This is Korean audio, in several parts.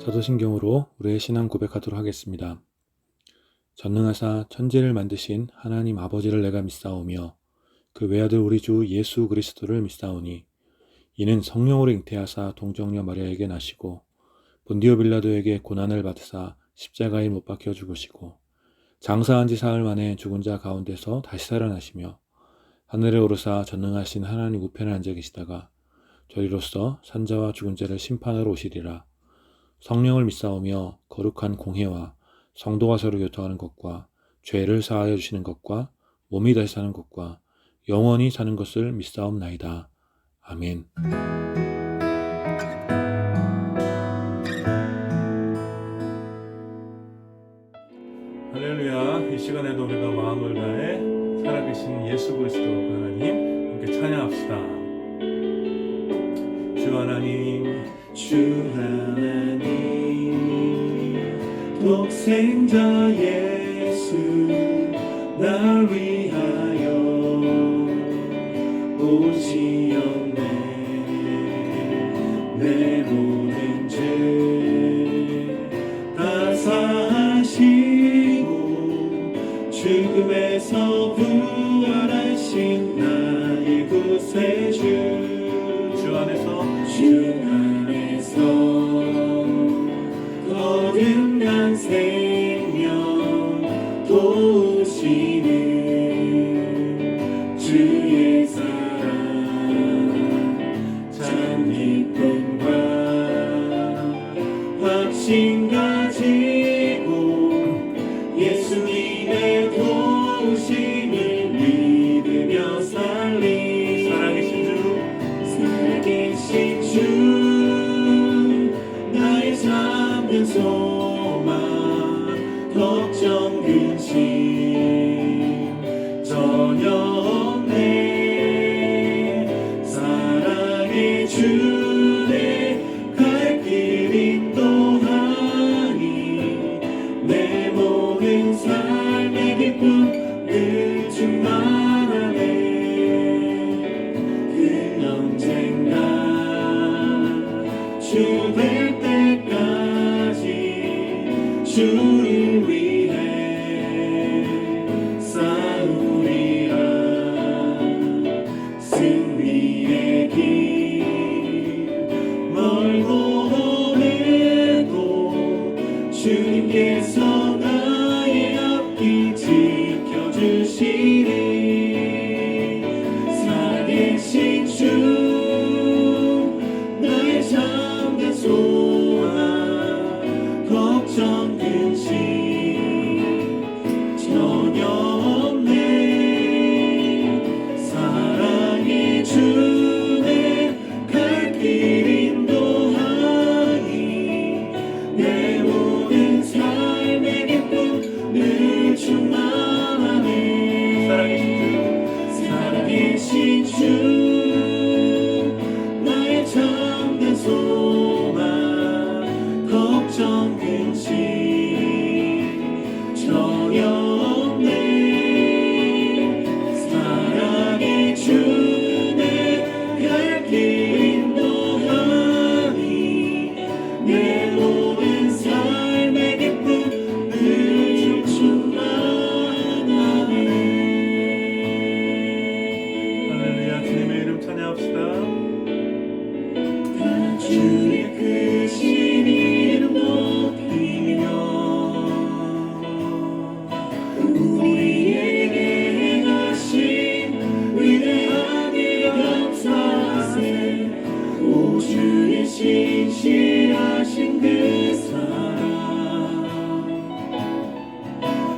사도신경으로 우리의 신앙 고백하도록 하겠습니다. 전능하사 천지를 만드신 하나님 아버지를 내가 믿사오며 그 외아들 우리 주 예수 그리스도를 믿사오니 이는 성령으로 잉태하사 동정녀 마리아에게 나시고 본디오 빌라도에게 고난을 받으사 십자가에 못 박혀 죽으시고 장사한 지 사흘 만에 죽은 자 가운데서 다시 살아나시며 하늘에 오르사 전능하신 하나님 우편에 앉아 계시다가 저리로서 산자와 죽은 자를 심판하러 오시리라. 성령을 믿사오며 거룩한 공회와 성도가 서로 교통하는 것과 죄를 사하여 주시는 것과 몸이 다시 사는 것과 영원히 사는 것을 믿사옵나이다. 아멘. 할렐루야. 이 시간에도 우리가 마음을 다해 살아계신 예수 그리스도 하나님 함께 찬양합시다. 주 하나님, 주 하나님, 독생자 예수 날 위하여 오시었네. 내 모든 죄 다 사하시고 죽음에서 부활하신 나의 구세주 주 안에서 거듭난 생명 도우시는 주의 사랑 참 기쁨과 확신 가지고 예수님의 도우심을 믿으며 살리 살아계신 주 나의 참된 소망 걱정 근심 전혀 없네. 사랑의 주내 갈 길 인도하니 내 모든 삶의 기쁨 늘 충만하네. 그 언젠가 주 될 때까지 주를 위해 싸우리라. 승리의 길 멀고 해도 주님께서 나의 앞길 지켜주시리. 살아계신 주 나의 참된 소망 걱정 근심 전혀 없네. 사랑의 주내 갈 길 인도하니 내 모든 삶의 기쁨 늘 충만하네. 살아계신 주 나의 참된 소망 걱정 근심 전혀 없네. 사랑의 주내 갈 길 인도하니 내 모든 삶의 기쁨 늘 충만하네. 할렐루야. 주님의 이름 찬양합시다. 주의 크신 이름 높이며 우리에게 행하신 위대한 일 감사하세. 오 주의 신실하신 그 사랑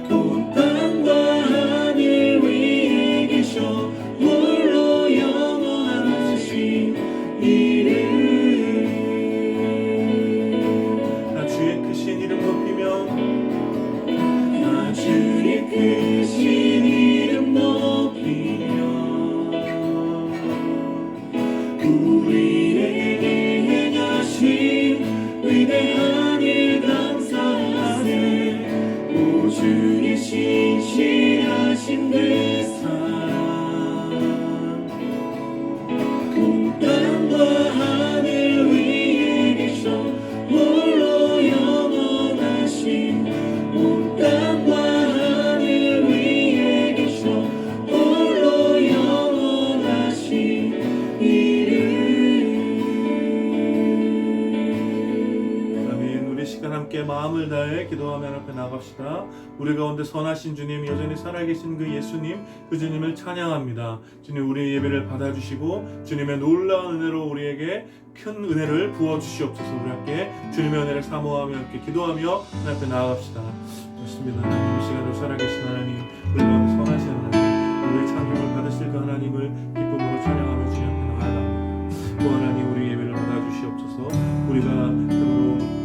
온 땅과 하늘 위에 계셔 홀로 영원하신 이름. 주의 크신 이름 높이며 나 주의 크신 이름 높이며 우리에게 행하신 위대한 일 감사하세. 오 주의 신실하신 그 사랑 온 땅과 하늘 위에 계셔 홀로 마음을 다해 기도하며 앞에 나갑시다. 우리 가운데 선하신 주님, 여전히 살아계신 그 예수님, 그 주님을 찬양합니다. 주님, 우리의 예배를 받아주시고 주님의 놀라운 은혜로 우리에게 큰 은혜를 부어주시옵소서. 우리 함께 주님의 은혜를 사모하며 함께 기도하며 하나님 앞에 나아갑시다. 좋습니다. 하나님, 이 시간도 살아계신 하나님, 우리 가운데 선하신 하나님, 우리의 찬양을 받으실 그 하나님을 기쁨으로 찬양하며 주님 앞에 나아갑니다. 또 하나님, 우리 예배를 받아주시옵소서. 우리가 그러므로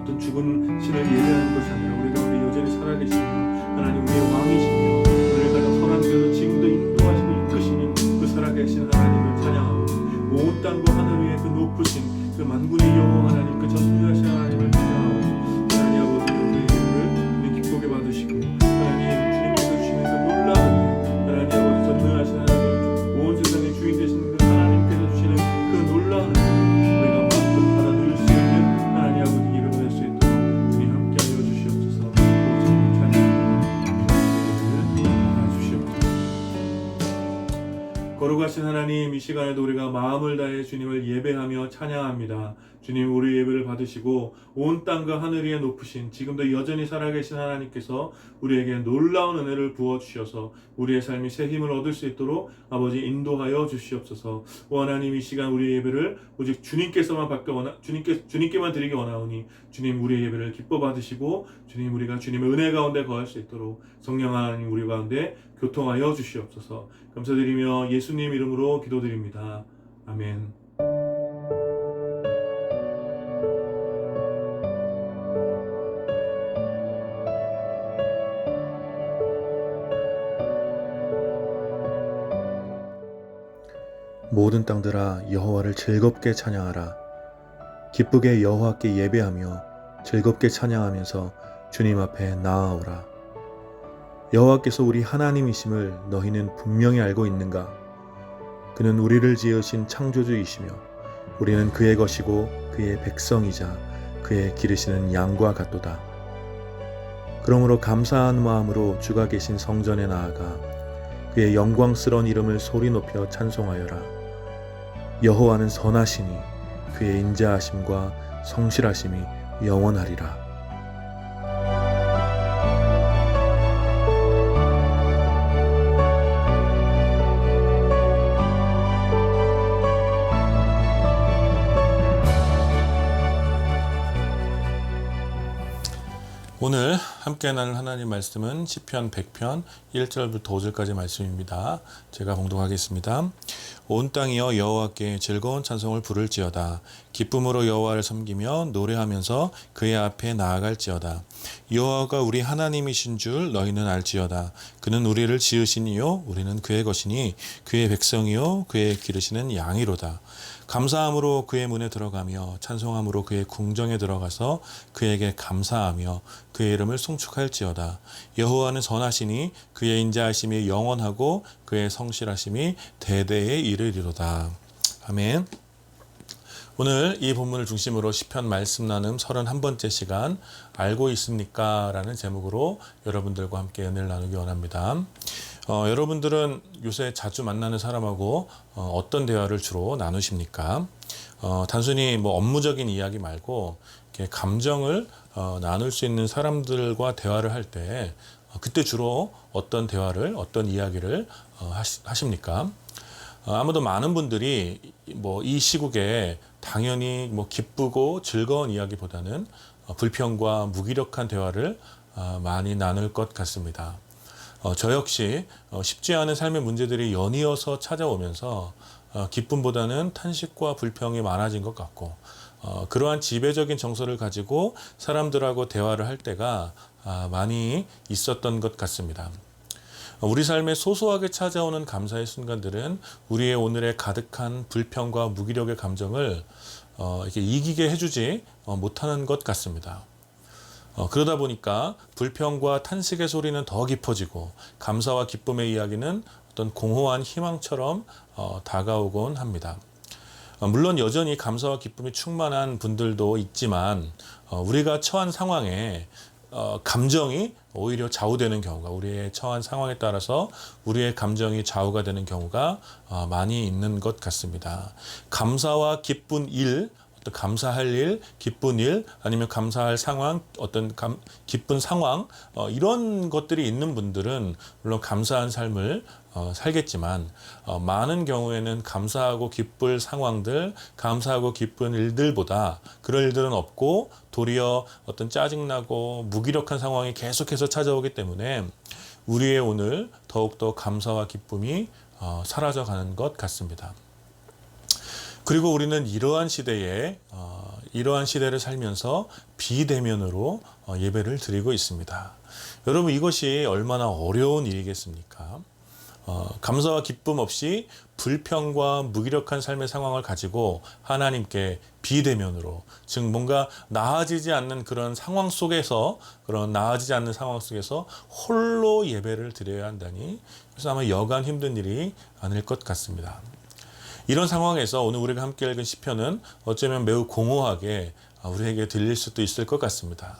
어떤 죽은 신을 예배하는 것이 아니라 우리 가운데 여전히 살아계시며 하나님, 우리의 왕이시며 우리를 가장 선한 길로 지금도 인도하시고 이끄시는 그 살아계신 하나님을 찬양하고 온 땅과 하늘 위에 그 높으신 그 만군의 여호와 하나님, 그 전능하신 하나님을 찬양하고 하나님 아버지, 우리의 예배를 기쁘게 받으시고 하나님, 주님께서 주시는 그 놀라운 하나님 아버지, 전능하신 하나님, 온 세상의 주인 되시는 그 하나님께서 주시는 그 놀라운 우리가 마음껏 받아들일 수 있는 하나님 아버지 예배 받을 수 있도록 주님 함께하여 주시옵소서. 오직 찬양합니다. 주시옵소서. 거룩하신 하나님, 이 시간에도 우리가 마음을 다해 주님을 예배하며 찬양합니다. 주님, 우리 예배를 받으시고 온 땅과 하늘 위에 높으신 지금도 여전히 살아계신 하나님께서 우리에게 놀라운 은혜를 부어주셔서 우리의 삶이 새 힘을 얻을 수 있도록 아버지 인도하여 주시옵소서. 오 하나님, 이 시간 우리의 예배를 오직 주님께서만 주님께만 드리기 원하오니 주님, 우리의 예배를 기뻐 받으시고 주님, 우리가 주님의 은혜 가운데 거할 수 있도록 성령 하나님 우리 가운데 교통하여 주시옵소서. 감사드리며 예수님 이름으로 기도드립니다. 아멘. 모든 땅들아 여호와를 즐겁게 찬양하라. 기쁘게 여호와께 예배하며 즐겁게 찬양하면서 주님 앞에 나아오라. 여호와께서 우리 하나님이심을 너희는 분명히 알고 있는가? 그는 우리를 지으신 창조주이시며 우리는 그의 것이고 그의 백성이자 그의 기르시는 양과 같도다. 그러므로 감사한 마음으로 주가 계신 성전에 나아가 그의 영광스러운 이름을 소리 높여 찬송하여라. 여호와는 선하시니 그의 인자하심과 성실하심이 영원하리라. 오늘 함께 나눌 하나님 말씀은 시편 100편 1절부터 5절까지 말씀입니다. 제가 봉독하겠습니다. 온 땅이여 여호와께 즐거운 찬송을 부를지어다. 기쁨으로 여호와를 섬기며 노래하면서 그의 앞에 나아갈지어다. 여호와가 우리 하나님이신 줄 너희는 알지어다. 그는 우리를 지으시니요 우리는 그의 것이니 그의 백성이요 그의 기르시는 양이로다. 감사함으로 그의 문에 들어가며 찬송함으로 그의 궁정에 들어가서 그에게 감사하며 그의 이름을 송축할지어다. 여호와는 선하시니 그의 인자하심이 영원하고 그의 성실하심이 대대에 이르리로다. 아멘. 오늘 이 본문을 중심으로 시편 말씀 나눔 31번째 시간 알고 있습니까? 라는 제목으로 여러분들과 함께 은혜를 나누기 원합니다. 여러분들은 요새 자주 만나는 사람하고 어떤 대화를 주로 나누십니까? 단순히 뭐 업무적인 이야기 말고 이렇게 감정을 나눌 수 있는 사람들과 대화를 할 때 그때 주로 어떤 대화를 어떤 이야기를 하십니까? 아무도 많은 분들이 뭐 이 시국에 당연히 뭐 기쁘고 즐거운 이야기보다는 불평과 무기력한 대화를 많이 나눌 것 같습니다. 저 역시 쉽지 않은 삶의 문제들이 연이어서 찾아오면서 기쁨보다는 탄식과 불평이 많아진 것 같고 그러한 지배적인 정서를 가지고 사람들하고 대화를 할 때가 많이 있었던 것 같습니다. 우리 삶에 소소하게 찾아오는 감사의 순간들은 우리의 오늘의 가득한 불평과 무기력의 감정을 이렇게 이기게 해주지 못하는 것 같습니다. 그러다 보니까 불평과 탄식의 소리는 더 깊어지고 감사와 기쁨의 이야기는 어떤 공허한 희망처럼 다가오곤 합니다. 물론 여전히 감사와 기쁨이 충만한 분들도 있지만 우리가 처한 상황에 감정이 오히려 좌우되는 경우가 우리의 처한 상황에 따라서 우리의 감정이 좌우가 되는 경우가 많이 있는 것 같습니다. 감사와 기쁜 일, 또 감사할 일, 기쁜 일, 아니면 감사할 상황, 어떤 기쁜 상황, 이런 것들이 있는 분들은 물론 감사한 삶을 살겠지만, 많은 경우에는 감사하고 기쁠 상황들, 감사하고 기쁜 일들보다 그런 일들은 없고 도리어 어떤 짜증나고 무기력한 상황이 계속해서 찾아오기 때문에 우리의 오늘 더욱더 감사와 기쁨이 사라져가는 것 같습니다. 그리고 우리는 이러한 시대에 이러한 시대를 살면서 비대면으로 예배를 드리고 있습니다. 여러분, 이것이 얼마나 어려운 일이겠습니까? 감사와 기쁨 없이 불평과 무기력한 삶의 상황을 가지고 하나님께 비대면으로, 즉 뭔가 나아지지 않는 그런 상황 속에서, 그런 나아지지 않는 상황 속에서 홀로 예배를 드려야 한다니, 그래서 아마 여간 힘든 일이 아닐 것 같습니다. 이런 상황에서 오늘 우리가 함께 읽은 시편은 어쩌면 매우 공허하게 우리에게 들릴 수도 있을 것 같습니다.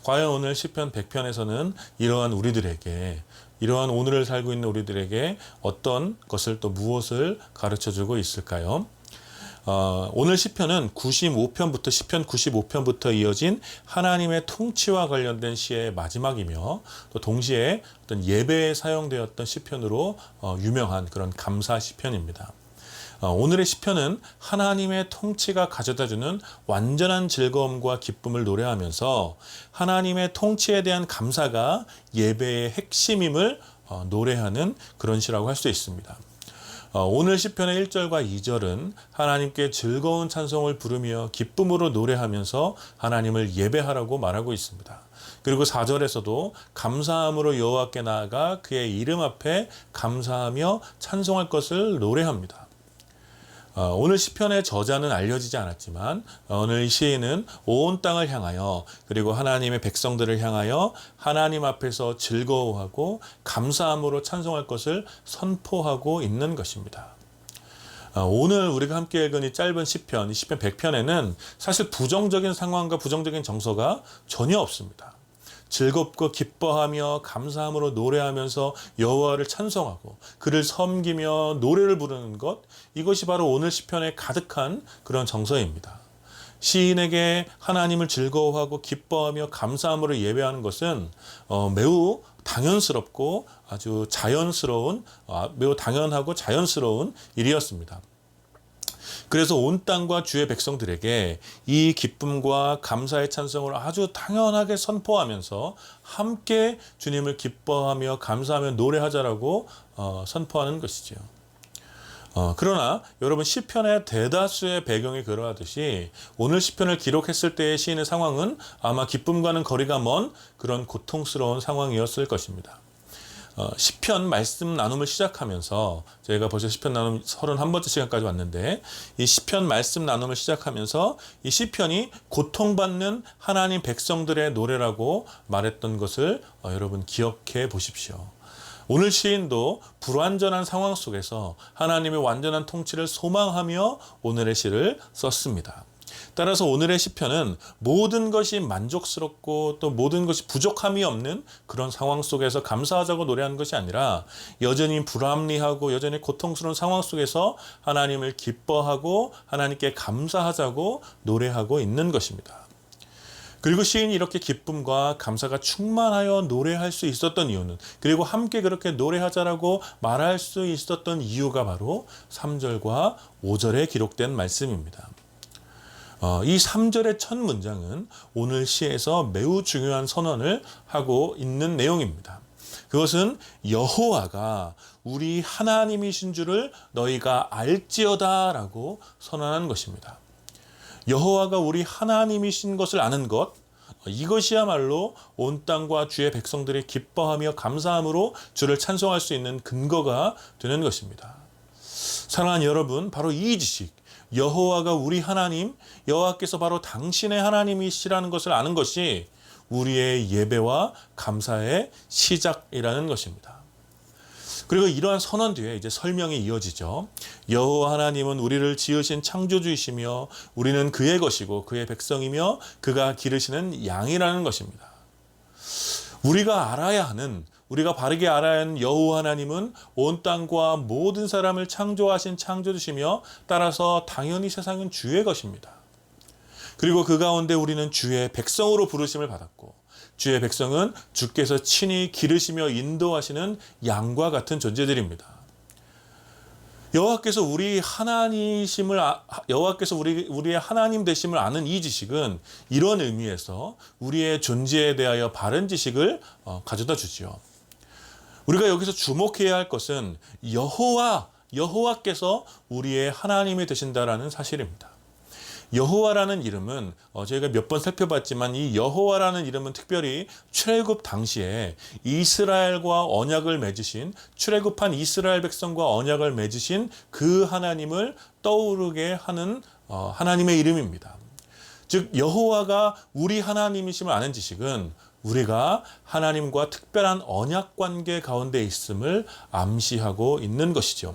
과연 오늘 시편 100편에서는 이러한 우리들에게, 이러한 오늘을 살고 있는 우리들에게 어떤 것을, 또 무엇을 가르쳐주고 있을까요? 오늘 시편은 95편부터 시편 95편부터 이어진 하나님의 통치와 관련된 시의 마지막이며, 또 동시에 어떤 예배에 사용되었던 시편으로 유명한 그런 감사 시편입니다. 오늘의 시편은 하나님의 통치가 가져다주는 완전한 즐거움과 기쁨을 노래하면서 하나님의 통치에 대한 감사가 예배의 핵심임을 노래하는 그런 시라고 할 수 있습니다. 오늘 시편의 1절과 2절은 하나님께 즐거운 찬송을 부르며 기쁨으로 노래하면서 하나님을 예배하라고 말하고 있습니다. 그리고 4절에서도 감사함으로 여호와께 나아가 그의 이름 앞에 감사하며 찬송할 것을 노래합니다. 오늘 시편의 저자는 알려지지 않았지만 오늘 시인은 온 땅을 향하여, 그리고 하나님의 백성들을 향하여 하나님 앞에서 즐거워하고 감사함으로 찬송할 것을 선포하고 있는 것입니다. 오늘 우리가 함께 읽은 이 짧은 시편 100편에는 사실 부정적인 상황과 부정적인 정서가 전혀 없습니다. 즐겁고 기뻐하며 감사함으로 노래하면서 여호와를 찬송하고 그를 섬기며 노래를 부르는 것, 이것이 바로 오늘 시편에 가득한 그런 정서입니다. 시인에게 하나님을 즐거워하고 기뻐하며 감사함으로 예배하는 것은 매우 당연스럽고 아주 자연스러운, 매우 당연하고 자연스러운 일이었습니다. 그래서 온 땅과 주의 백성들에게 이 기쁨과 감사의 찬송을 아주 당연하게 선포하면서 함께 주님을 기뻐하며 감사하며 노래하자라고 선포하는 것이죠. 그러나 여러분, 시편의 대다수의 배경이 그러하듯이 오늘 시편을 기록했을 때의 시인의 상황은 아마 기쁨과는 거리가 먼 그런 고통스러운 상황이었을 것입니다. 시편 말씀 나눔을 시작하면서, 저희가 벌써 시편 나눔 31번째 시간까지 왔는데, 이 시편 말씀 나눔을 시작하면서 이 시편이 고통받는 하나님 백성들의 노래라고 말했던 것을 여러분 기억해 보십시오. 오늘 시인도 불완전한 상황 속에서 하나님의 완전한 통치를 소망하며 오늘의 시를 썼습니다. 따라서 오늘의 시편은 모든 것이 만족스럽고 또 모든 것이 부족함이 없는 그런 상황 속에서 감사하자고 노래하는 것이 아니라 여전히 불합리하고 여전히 고통스러운 상황 속에서 하나님을 기뻐하고 하나님께 감사하자고 노래하고 있는 것입니다. 그리고 시인이 이렇게 기쁨과 감사가 충만하여 노래할 수 있었던 이유는, 그리고 함께 그렇게 노래하자라고 말할 수 있었던 이유가 바로 3절과 5절에 기록된 말씀입니다. 이 3절의 첫 문장은 오늘 시에서 매우 중요한 선언을 하고 있는 내용입니다. 그것은 여호와가 우리 하나님이신 줄을 너희가 알지어다 라고 선언한 것입니다. 여호와가 우리 하나님이신 것을 아는 것, 이것이야말로 온 땅과 주의 백성들이 기뻐하며 감사함으로 주를 찬송할 수 있는 근거가 되는 것입니다. 사랑하는 여러분, 바로 이 지식, 여호와가 우리 하나님, 여호와께서 바로 당신의 하나님이시라는 것을 아는 것이 우리의 예배와 감사의 시작이라는 것입니다. 그리고 이러한 선언 뒤에 이제 설명이 이어지죠. 여호와 하나님은 우리를 지으신 창조주이시며 우리는 그의 것이고 그의 백성이며 그가 기르시는 양이라는 것입니다. 우리가 알아야 하는, 우리가 바르게 알아야 하는 여호와 하나님은 온 땅과 모든 사람을 창조하신 창조주시며 따라서 당연히 세상은 주의 것입니다. 그리고 그 가운데 우리는 주의 백성으로 부르심을 받았고, 주의 백성은 주께서 친히 기르시며 인도하시는 양과 같은 존재들입니다. 여호와께서 우리의 하나님 되심을 아는 이 지식은 이런 의미에서 우리의 존재에 대하여 바른 지식을 가져다 주지요. 우리가 여기서 주목해야 할 것은 여호와께서 우리의 하나님이 되신다라는 사실입니다. 여호와라는 이름은 저희가 몇 번 살펴봤지만, 이 여호와라는 이름은 특별히 출애굽 당시에 이스라엘과 언약을 맺으신, 출애굽한 이스라엘 백성과 언약을 맺으신 그 하나님을 떠오르게 하는 하나님의 이름입니다. 즉 여호와가 우리 하나님이심을 아는 지식은 우리가 하나님과 특별한 언약 관계 가운데 있음을 암시하고 있는 것이죠.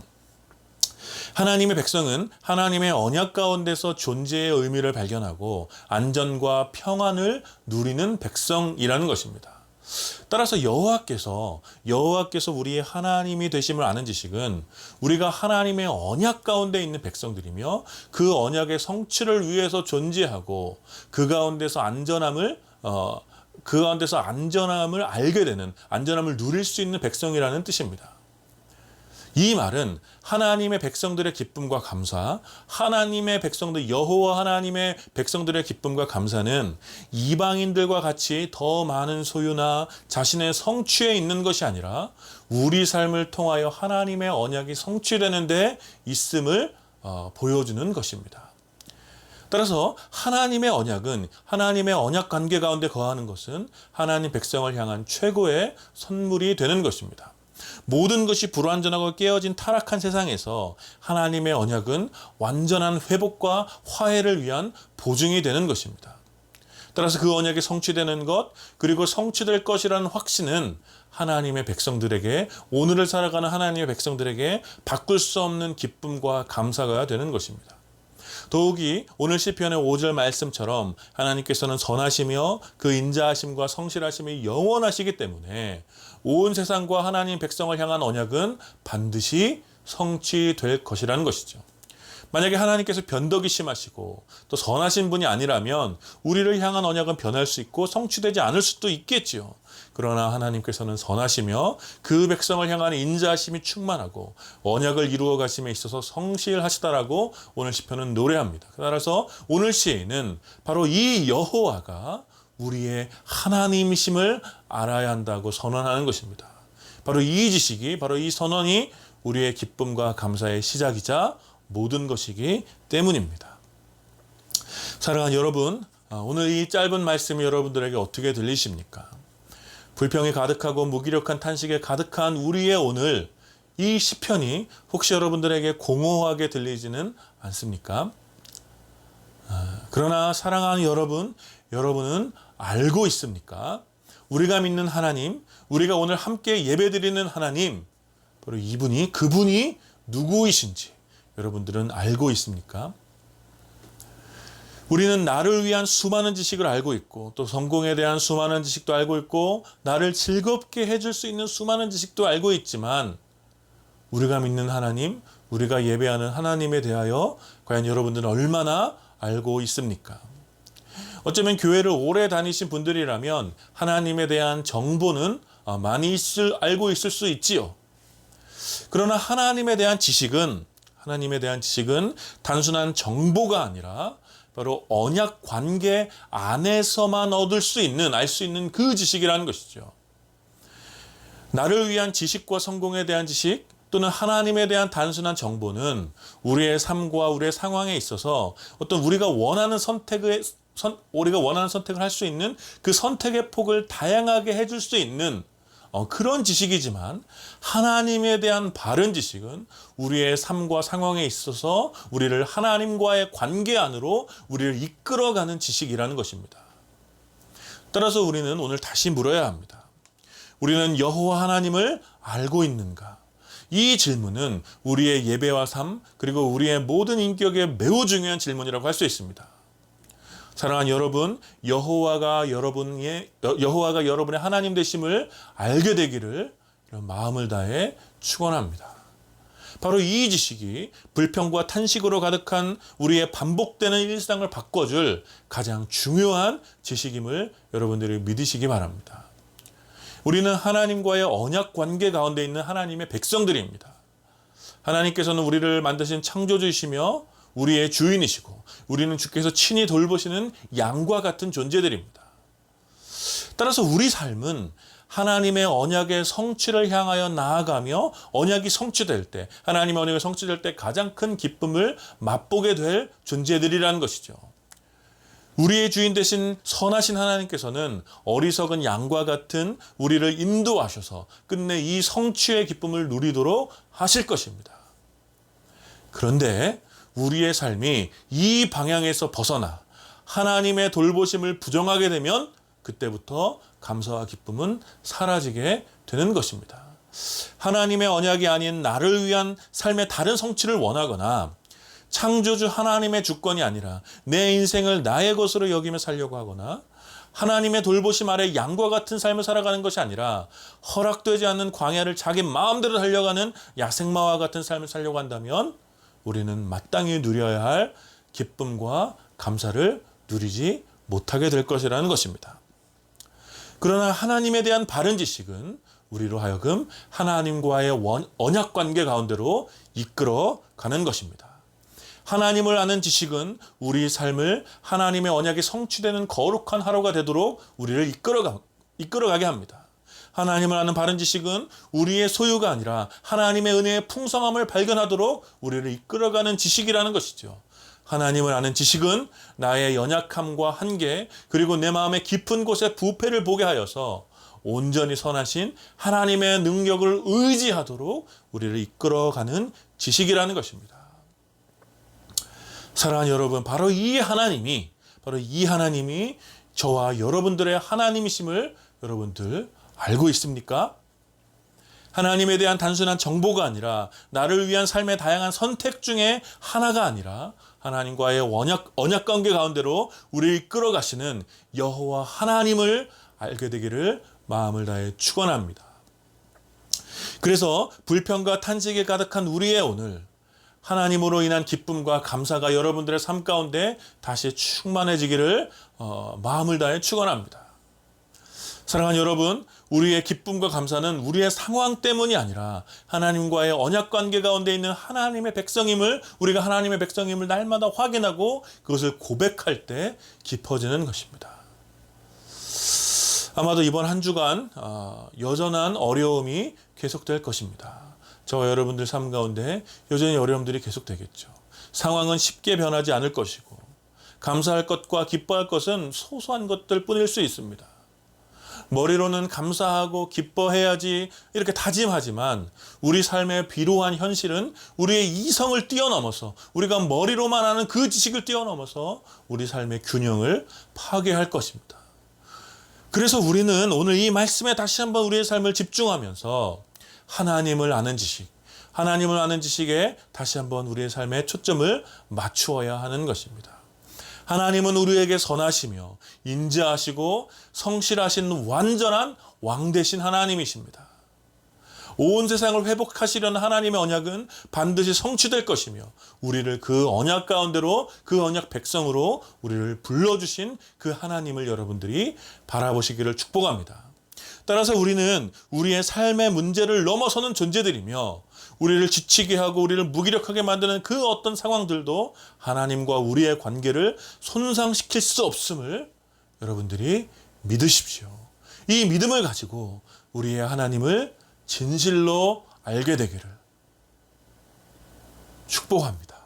하나님의 백성은 하나님의 언약 가운데서 존재의 의미를 발견하고 안전과 평안을 누리는 백성이라는 것입니다. 따라서 여호와께서 우리의 하나님이 되심을 아는 지식은 우리가 하나님의 언약 가운데 있는 백성들이며 그 언약의 성취를 위해서 존재하고 그 가운데서 안전함을 알게 되는, 안전함을 누릴 수 있는 백성이라는 뜻입니다. 이 말은 하나님의 백성들의 기쁨과 감사, 여호와 하나님의 백성들의 기쁨과 감사는 이방인들과 같이 더 많은 소유나 자신의 성취에 있는 것이 아니라 우리 삶을 통하여 하나님의 언약이 성취되는 데 있음을 보여주는 것입니다. 따라서 하나님의 언약은, 하나님의 언약 관계 가운데 거하는 것은 하나님 백성을 향한 최고의 선물이 되는 것입니다. 모든 것이 불완전하고 깨어진 타락한 세상에서 하나님의 언약은 완전한 회복과 화해를 위한 보증이 되는 것입니다. 따라서 그 언약이 성취되는 것, 그리고 성취될 것이라는 확신은 하나님의 백성들에게, 오늘을 살아가는 하나님의 백성들에게 바꿀 수 없는 기쁨과 감사가 되는 것입니다. 더욱이 오늘 시편의 5절 말씀처럼 하나님께서는 선하시며 그 인자하심과 성실하심이 영원하시기 때문에 온 세상과 하나님 백성을 향한 언약은 반드시 성취될 것이라는 것이죠. 만약에 하나님께서 변덕이 심하시고 또 선하신 분이 아니라면 우리를 향한 언약은 변할 수 있고 성취되지 않을 수도 있겠지요. 그러나 하나님께서는 선하시며 그 백성을 향한 인자하심이 충만하고 언약을 이루어 가심에 있어서 성실하시다라고 오늘 시편은 노래합니다. 따라서 오늘 시에는 바로 이 여호와가 우리의 하나님이심을 알아야 한다고 선언하는 것입니다. 바로 이 지식이, 바로 이 선언이 우리의 기쁨과 감사의 시작이자 모든 것이기 때문입니다. 사랑하는 여러분, 오늘 이 짧은 말씀이 여러분들에게 어떻게 들리십니까? 불평이 가득하고 무기력한 탄식에 가득한 우리의 오늘, 이 시편이 혹시 여러분들에게 공허하게 들리지는 않습니까? 그러나 사랑하는 여러분은 알고 있습니까? 우리가 믿는 하나님, 우리가 오늘 함께 예배드리는 하나님, 바로 그분이 누구이신지 여러분들은 알고 있습니까? 우리는 나를 위한 수많은 지식을 알고 있고, 또 성공에 대한 수많은 지식도 알고 있고, 나를 즐겁게 해줄 수 있는 수많은 지식도 알고 있지만, 우리가 믿는 하나님, 우리가 예배하는 하나님에 대하여 과연 여러분들은 얼마나 알고 있습니까? 어쩌면 교회를 오래 다니신 분들이라면 하나님에 대한 정보는 많이 알고 있을 수 있지요. 그러나 하나님에 대한 지식은 단순한 정보가 아니라 바로 언약 관계 안에서만 알 수 있는 그 지식이라는 것이죠. 나를 위한 지식과 성공에 대한 지식, 또는 하나님에 대한 단순한 정보는 우리의 삶과 우리의 상황에 있어서 어떤 우리가 원하는 선택을 할 수 있는 그 선택의 폭을 다양하게 해줄 수 있는 그런 지식이지만, 하나님에 대한 바른 지식은 우리의 삶과 상황에 있어서 우리를 하나님과의 관계 안으로 우리를 이끌어가는 지식이라는 것입니다. 따라서 우리는 오늘 다시 물어야 합니다. 우리는 여호와 하나님을 알고 있는가? 이 질문은 우리의 예배와 삶, 그리고 우리의 모든 인격에 매우 중요한 질문이라고 할 수 있습니다. 사랑하는 여러분, 여호와가 여러분의 하나님 되심을 알게 되기를 이런 마음을 다해 축원합니다. 바로 이 지식이 불평과 탄식으로 가득한 우리의 반복되는 일상을 바꿔줄 가장 중요한 지식임을 여러분들이 믿으시기 바랍니다. 우리는 하나님과의 언약 관계 가운데 있는 하나님의 백성들입니다. 하나님께서는 우리를 만드신 창조주이시며 우리의 주인이시고 우리는 주께서 친히 돌보시는 양과 같은 존재들입니다. 따라서 우리 삶은 하나님의 언약의 성취를 향하여 나아가며 언약이 성취될 때, 하나님의 언약이 성취될 때 가장 큰 기쁨을 맛보게 될 존재들이라는 것이죠. 우리의 주인 되신 선하신 하나님께서는 어리석은 양과 같은 우리를 인도하셔서 끝내 이 성취의 기쁨을 누리도록 하실 것입니다. 그런데 우리의 삶이 이 방향에서 벗어나 하나님의 돌보심을 부정하게 되면 그때부터 감사와 기쁨은 사라지게 되는 것입니다. 하나님의 언약이 아닌 나를 위한 삶의 다른 성취를 원하거나 창조주 하나님의 주권이 아니라 내 인생을 나의 것으로 여기며 살려고 하거나 하나님의 돌보심 아래 양과 같은 삶을 살아가는 것이 아니라 허락되지 않는 광야를 자기 마음대로 달려가는 야생마와 같은 삶을 살려고 한다면 우리는 마땅히 누려야 할 기쁨과 감사를 누리지 못하게 될 것이라는 것입니다. 그러나 하나님에 대한 바른 지식은 우리로 하여금 하나님과의 언약 관계 가운데로 이끌어 가는 것입니다. 하나님을 아는 지식은 우리 삶을 하나님의 언약이 성취되는 거룩한 하루가 되도록 우리를 이끌어가게 합니다. 하나님을 아는 바른 지식은 우리의 소유가 아니라 하나님의 은혜의 풍성함을 발견하도록 우리를 이끌어가는 지식이라는 것이죠. 하나님을 아는 지식은 나의 연약함과 한계 그리고 내 마음의 깊은 곳에 부패를 보게 하여서 온전히 선하신 하나님의 능력을 의지하도록 우리를 이끌어가는 지식이라는 것입니다. 사랑하는 여러분, 바로 이 하나님이 저와 여러분들의 하나님이심을 여러분들 알고 있습니까? 하나님에 대한 단순한 정보가 아니라 나를 위한 삶의 다양한 선택 중에 하나가 아니라 하나님과의 언약 관계 가운데로 우리를 이끌어 가시는 여호와 하나님을 알게 되기를 마음을 다해 축원합니다. 그래서 불평과 탄식에 가득한 우리의 오늘, 하나님으로 인한 기쁨과 감사가 여러분들의 삶 가운데 다시 충만해지기를 마음을 다해 축원합니다. 사랑하는 여러분, 우리의 기쁨과 감사는 우리의 상황 때문이 아니라 하나님과의 언약 관계 가운데 있는 하나님의 백성임을, 우리가 하나님의 백성임을 날마다 확인하고 그것을 고백할 때 깊어지는 것입니다. 아마도 이번 한 주간 여전한 어려움이 계속될 것입니다. 저와 여러분들 삶 가운데 여전히 어려움들이 계속되겠죠. 상황은 쉽게 변하지 않을 것이고 감사할 것과 기뻐할 것은 소소한 것들 뿐일 수 있습니다. 머리로는 감사하고 기뻐해야지 이렇게 다짐하지만 우리 삶의 비로한 현실은 우리의 이성을 뛰어넘어서, 우리가 머리로만 아는 그 지식을 뛰어넘어서 우리 삶의 균형을 파괴할 것입니다. 그래서 우리는 오늘 이 말씀에 다시 한번 우리의 삶을 집중하면서 하나님을 아는 지식에 다시 한번 우리의 삶에 초점을 맞추어야 하는 것입니다. 하나님은 우리에게 선하시며 인자하시고 성실하신 완전한 왕 되신 하나님이십니다. 온 세상을 회복하시려는 하나님의 언약은 반드시 성취될 것이며 우리를 그 언약 가운데로, 그 언약 백성으로 우리를 불러주신 그 하나님을 여러분들이 바라보시기를 축복합니다. 따라서 우리는 우리의 삶의 문제를 넘어서는 존재들이며 우리를 지치게 하고 우리를 무기력하게 만드는 그 어떤 상황들도 하나님과 우리의 관계를 손상시킬 수 없음을 여러분들이 믿으십시오. 이 믿음을 가지고 우리의 하나님을 진실로 알게 되기를 축복합니다.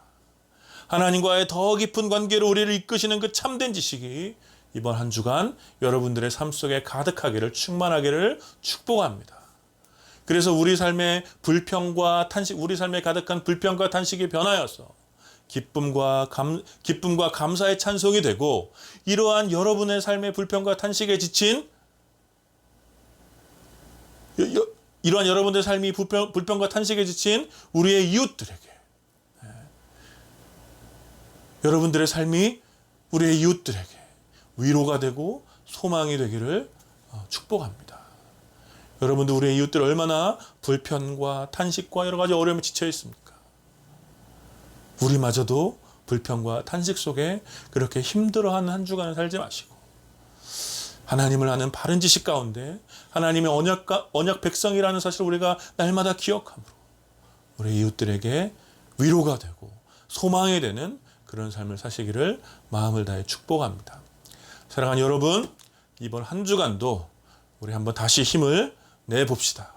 하나님과의 더 깊은 관계로 우리를 이끄시는 그 참된 지식이 이번 한 주간 여러분들의 삶 속에 가득하기를, 충만하기를 축복합니다. 그래서 우리 삶의 불평과 탄식, 우리 삶에 가득한 불평과 탄식이 변하여서 기쁨과 감사의 찬송이 되고, 이러한 여러분의 삶의 불평과 탄식에 지친 이러한 여러분들의 삶이 불평과 탄식에 지친 우리의 이웃들에게, 여러분들의 삶이 우리의 이웃들에게 위로가 되고 소망이 되기를 축복합니다. 여러분들, 우리의 이웃들 얼마나 불편과 탄식과 여러 가지 어려움에 지쳐 있습니까? 우리마저도 불평과 탄식 속에 그렇게 힘들어하는 한 주간을 살지 마시고 하나님을 아는 바른 지식 가운데 하나님의 언약 백성이라는 사실을 우리가 날마다 기억함으로 우리 이웃들에게 위로가 되고 소망이 되는 그런 삶을 사시기를 마음을 다해 축복합니다. 사랑하는 여러분, 이번 한 주간도 우리 한번 다시 힘을 내봅시다.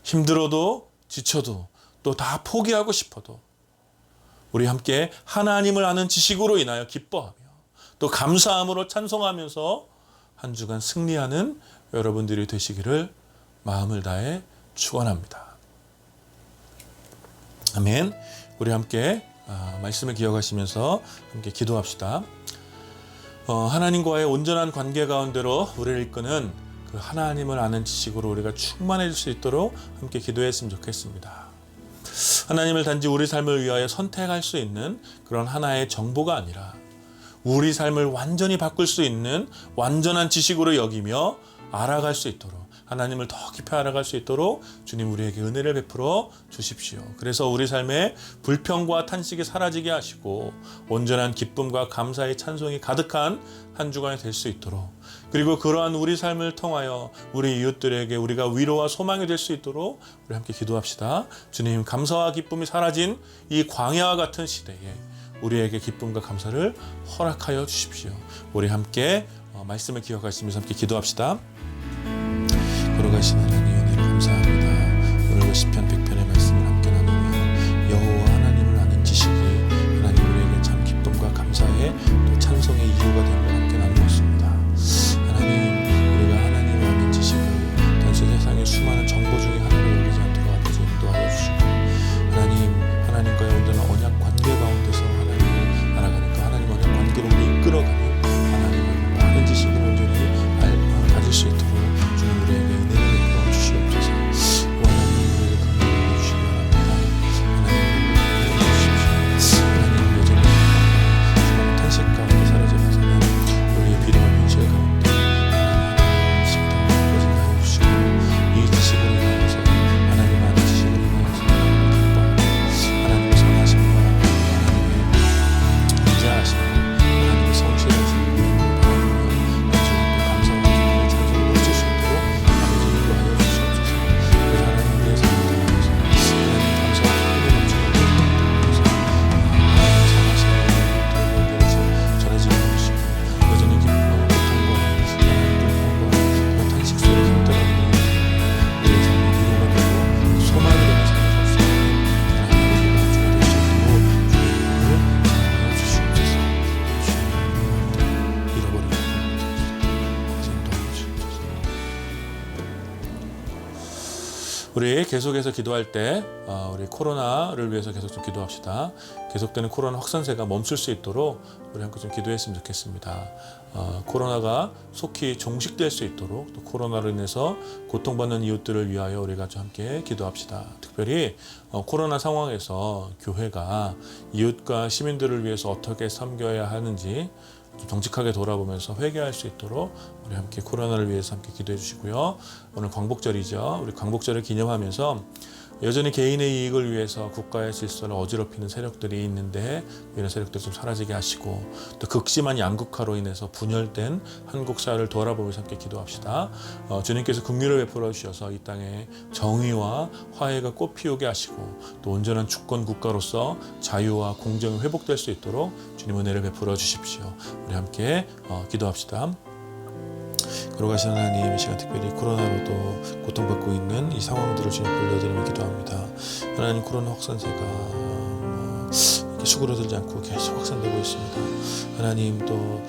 힘들어도 지쳐도 또 다 포기하고 싶어도 우리 함께 하나님을 아는 지식으로 인하여 기뻐하며 또 감사함으로 찬송하면서 한 주간 승리하는 여러분들이 되시기를 마음을 다해 축원합니다. 아멘. 우리 함께 말씀을 기억하시면서 함께 기도합시다. 하나님과의 온전한 관계 가운데로 우리를 이끄는 그 하나님을 아는 지식으로 우리가 충만해질 수 있도록 함께 기도했으면 좋겠습니다. 하나님을 단지 우리 삶을 위하여 선택할 수 있는 그런 하나의 정보가 아니라 우리 삶을 완전히 바꿀 수 있는 완전한 지식으로 여기며 알아갈 수 있도록 하나님을 더 깊이 알아갈 수 있도록 주님 우리에게 은혜를 베풀어 주십시오. 그래서 우리 삶에 불평과 탄식이 사라지게 하시고 온전한 기쁨과 감사의 찬송이 가득한 한 주간이 될 수 있도록 그리고 그러한 우리 삶을 통하여 우리 이웃들에게 우리가 위로와 소망이 될 수 있도록 우리 함께 기도합시다. 주님 감사와 기쁨이 사라진 이 광야와 같은 시대에 우리에게 기쁨과 감사를 허락하여 주십시오. 우리 함께 말씀을 기억하시면서 함께 기도합시다. 걸어가신 하나님 은혜를 감사합니다. 오늘도 시편 100편의 말씀을 함께 나누며 여호와 하나님을 아는 지식이 하나님 우리에게 참 기쁨과 감사의 또 찬송의 이유가 된 걸 함께 나누었습니다. 하나님 우리가 하나님을 아는 지식을 단지 세상의 수많은 정보 중에 하나로 여기지 않도록 아버지 인도하여 주시고 하나님과의 온전한 언약 관계 가운데서 하나님을 알아가는 그 하나님 언약 관계로 우리 이끌어가는 하나님을 많은 지식을 온전히 가질 수 있도록 주님 우리에게 은혜를 베풀어 주시옵소서. 하나님 우리를 긍휼히 주시기 바랍니다. 하나님 우리를 긍휼히 주십시오. 하나님 여전히 수많은 탄식 가운데 사라져가서는 우리의 비룡한 현실 가운데 하나님 식도 꺼지게 하여 주시고 이 지식으로 인하여서 하나님 아는 지식으로 인하여서 하나님의 선하심과 하나님의 인자하심 하나님의 성실하심 우리 계속해서 기도할 때 우리 코로나를 위해서 계속 좀 기도합시다. 계속되는 코로나 확산세가 멈출 수 있도록 우리 함께 좀 기도했으면 좋겠습니다. 코로나가 속히 종식될 수 있도록 또 코로나로 인해서 고통받는 이웃들을 위하여 우리가 좀 함께 기도합시다. 특별히 코로나 상황에서 교회가 이웃과 시민들을 위해서 어떻게 섬겨야 하는지 좀 정직하게 돌아보면서 회개할 수 있도록 우리 함께 코로나를 위해서 함께 기도해 주시고요. 오늘 광복절이죠. 우리 광복절을 기념하면서 여전히 개인의 이익을 위해서 국가의 질서를 어지럽히는 세력들이 있는데 이런 세력들 좀 사라지게 하시고 또 극심한 양극화로 인해서 분열된 한국 사회를 돌아보면서 함께 기도합시다. 주님께서 긍휼을 베풀어 주셔서 이 땅에 정의와 화해가 꽃피우게 하시고 또 온전한 주권 국가로서 자유와 공정이 회복될 수 있도록 주님 은혜를 베풀어 주십시오. 우리 함께 기도합시다. 걸어가신 하나님, 이 시간 특별히 코로나로도 고통받고 있는 이 상황들을 주님 불러드리며 기도합니다. 하나님, 코로나 확산세가 이렇게 수그러들지 않고 계속 확산되고 있습니다. 하나님, 또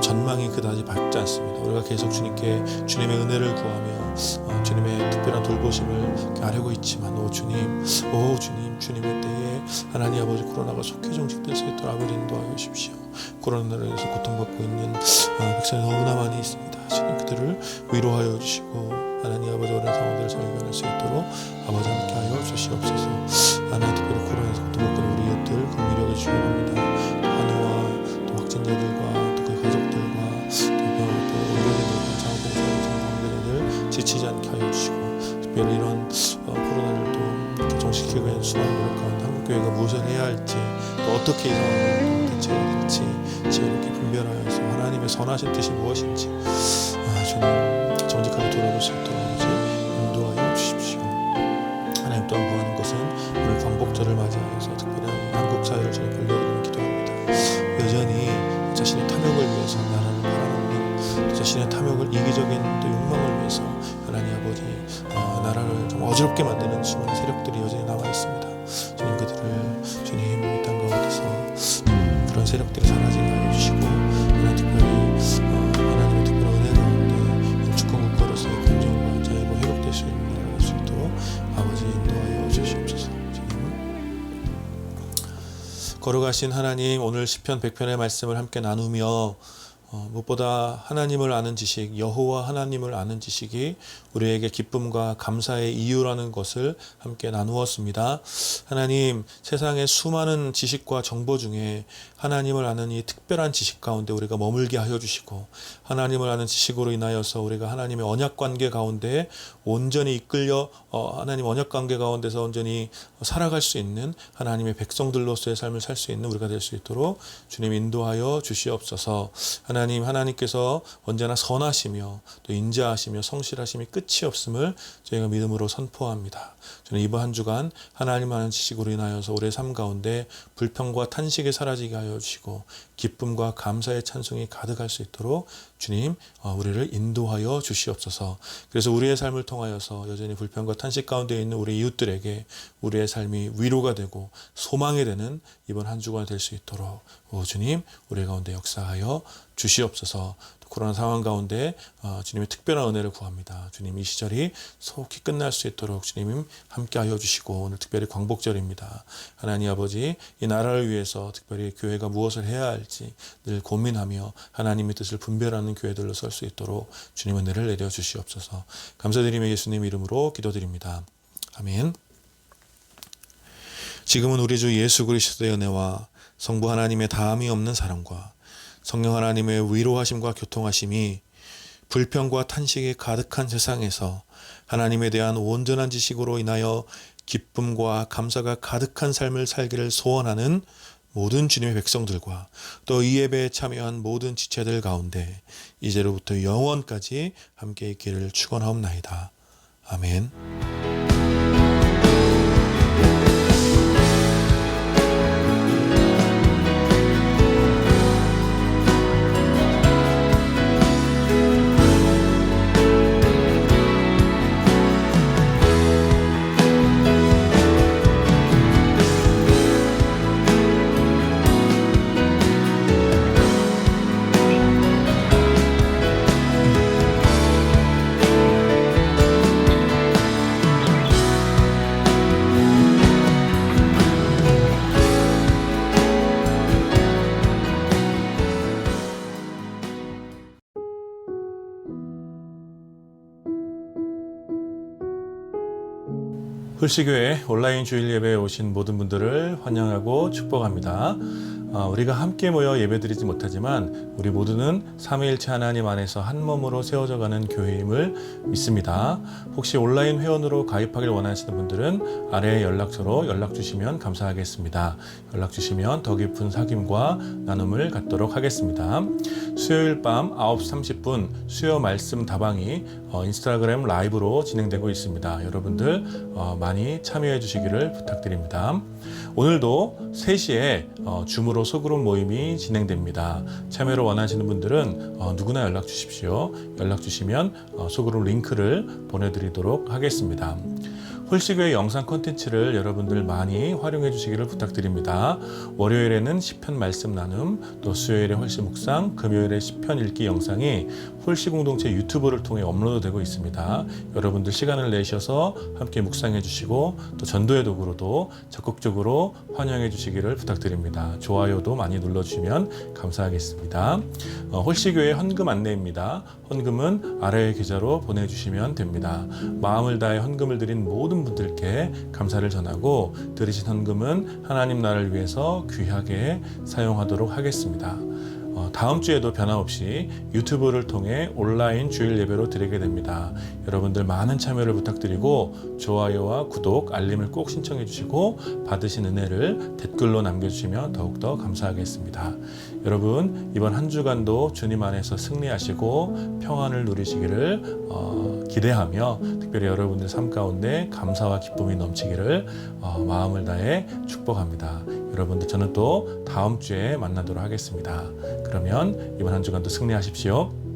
전망이 그다지 밝지 않습니다. 우리가 계속 주님께 주님의 은혜를 구하며 주님의 특별한 돌보심을 아뢰고 있지만 주님, 주님의 때에 하나님 아버지 코로나가 속히 종식될 수 있도록 아버지 인도하여 주십시오. 코로나로 인해서 고통받고 있는 백성이 너무나 많이 있습니다. 주님 그들을 위로하여 주시고 하나님 아버지 어려운 상황들을 잘 이겨낼 수 있도록 아버지 함께 하여 주시옵소서. 하나님 특별히 코로나에서 고통받고 있는 우리 이웃들 긍휼히 여기시기 바랍니다. 환우와 또 확진자들과 또 그 가족들과 또 의료진들과 자원봉사자 관계자들 지치지 않게 하여 주시고 특별히 이런 코로나를 또 종식시키기 위한 수많은 노력 가운데 한국교회 교회가 무엇을 해야 할지, 또 어떻게 이 상황을 대처해야 될지 지혜롭게 분별하여서 하나님의 선하신 뜻이 무엇인지 주님 정직하게 돌아볼 수 있도록 인도하여 주십시오. 하나님 또한 구하는 것은 오늘 광복절을 맞이하여서 특별히 한국 사회를 주님 벌려드리는 기도합니다. 여전히 자신의 탐욕을 위해서 나라를 팔아먹는, 또 자신의 탐욕을 이기적인 또 욕망을 위해서 하나님 아버지 나라를 좀 어지럽게 만드는 수많은 세력들이 여전히 남아 있습니다. 주님 그들을 주님 이 땅 가운데서 그런 세력들이 사라지게 하여 주시고, 하나님 특별히 하나님의 특별한 은혜 가운데 주권 국가로서의 공정과 자유가 회복될 수 있는 나라가 될 수 있도록 아버지 인도하여 주시옵소서. 걸어가신 하나님, 오늘 시편 100편의 말씀을 함께 나누며 무엇보다 하나님을 아는 지식, 여호와 하나님을 아는 지식이 우리에게 기쁨과 감사의 이유라는 것을 함께 나누었습니다. 하나님, 세상의 수많은 지식과 정보 중에 하나님을 아는 이 특별한 지식 가운데 우리가 머물게 하여 주시고, 하나님을 아는 지식으로 인하여서 우리가 하나님의 언약 관계 가운데 온전히 이끌려 하나님 언약 관계 가운데서 온전히 살아갈 수 있는 하나님의 백성들로서의 삶을 살 수 있는 우리가 될 수 있도록 주님 인도하여 주시옵소서. 하나님께서 언제나 선하시며 또 인자하시며 성실하심이 끝이 없음을 저희가 믿음으로 선포합니다. 저는 이번 한 주간 하나님 아는 지식으로 인하여서 우리의 삶 가운데 불평과 탄식이 사라지게 하여 주시고, 기쁨과 감사의 찬송이 가득할 수 있도록 주님 우리를 인도하여 주시옵소서. 그래서 우리의 삶을 통하여서 여전히 불평과 탄식 가운데 있는 우리 이웃들에게 우리의 삶이 위로가 되고 소망이 되는 이번 한 주간 될 수 있도록 주님 우리 가운데 역사하여 주시옵소서. 코로나 상황 가운데 주님의 특별한 은혜를 구합니다. 주님 이 시절이 속히 끝날 수 있도록 주님 함께하여 주시고, 오늘 특별히 광복절입니다. 하나님 아버지, 이 나라를 위해서 특별히 교회가 무엇을 해야 할지 늘 고민하며 하나님의 뜻을 분별하는 교회들로 설 수 있도록 주님 은혜를 내려 주시옵소서. 감사드리며 예수님 이름으로 기도드립니다. 아멘. 지금은 우리 주 예수 그리스도의 은혜와 성부 하나님의 다함이 없는 사랑과 성령 하나님의 위로하심과 교통하심이 불평과 탄식이 가득한 세상에서 하나님에 대한 온전한 지식으로 인하여 기쁨과 감사가 가득한 삶을 살기를 소원하는 모든 주님의 백성들과 또 이 예배에 참여한 모든 지체들 가운데 이제로부터 영원까지 함께 있기를 축원하옵나이다. 아멘. 훌시교회 온라인 주일 예배에 오신 모든 분들을 환영하고 축복합니다. 우리가 함께 모여 예배드리지 못하지만 우리 모두는 삼위일체 하나님 안에서 한 몸으로 세워져가는 교회임을 믿습니다. 혹시 온라인 회원으로 가입하길 원하시는 분들은 아래의 연락처로 연락 주시면 감사하겠습니다. 연락 주시면 더 깊은 사귐과 나눔을 갖도록 하겠습니다. 수요일 밤 9시 30분 수요 말씀 다방이 인스타그램 라이브로 진행되고 있습니다. 여러분들 많이 참여해 주시기를 부탁드립니다. 오늘도 3시에 줌으로 소그룹 모임이 진행됩니다. 참여를 원하시는 분들은 누구나 연락 주십시오. 연락 주시면 소그룹 링크를 보내드리도록 하겠습니다. 홀시교회 영상 콘텐츠를 여러분들 많이 활용해 주시기를 부탁드립니다. 월요일에는 시편 말씀 나눔, 또 수요일에 홀시 묵상, 금요일에 시편 읽기 영상이 홀시 공동체 유튜브를 통해 업로드되고 있습니다. 여러분들 시간을 내셔서 함께 묵상해 주시고 또 전도의 도구로도 적극적으로 환영해 주시기를 부탁드립니다. 좋아요도 많이 눌러주시면 감사하겠습니다. 홀시교회 헌금 안내입니다. 헌금은 아래의 계좌로 보내주시면 됩니다. 마음을 다해 헌금을 드린 모든 분들께 감사를 전하고 드리신 헌금은 하나님 나라를 위해서 귀하게 사용하도록 하겠습니다. 다음 주에도 변함없이 유튜브를 통해 온라인 주일 예배로 드리게 됩니다. 여러분들 많은 참여를 부탁드리고 좋아요와 구독, 알림을 꼭 신청해 주시고 받으신 은혜를 댓글로 남겨주시면 더욱더 감사하겠습니다. 여러분 이번 한 주간도 주님 안에서 승리하시고 평안을 누리시기를 기대하며 특별히 여러분들 삶 가운데 감사와 기쁨이 넘치기를 마음을 다해 축복합니다. 여러분들 저는 또 다음 주에 만나도록 하겠습니다. 그러면 이번 한 주간도 승리하십시오.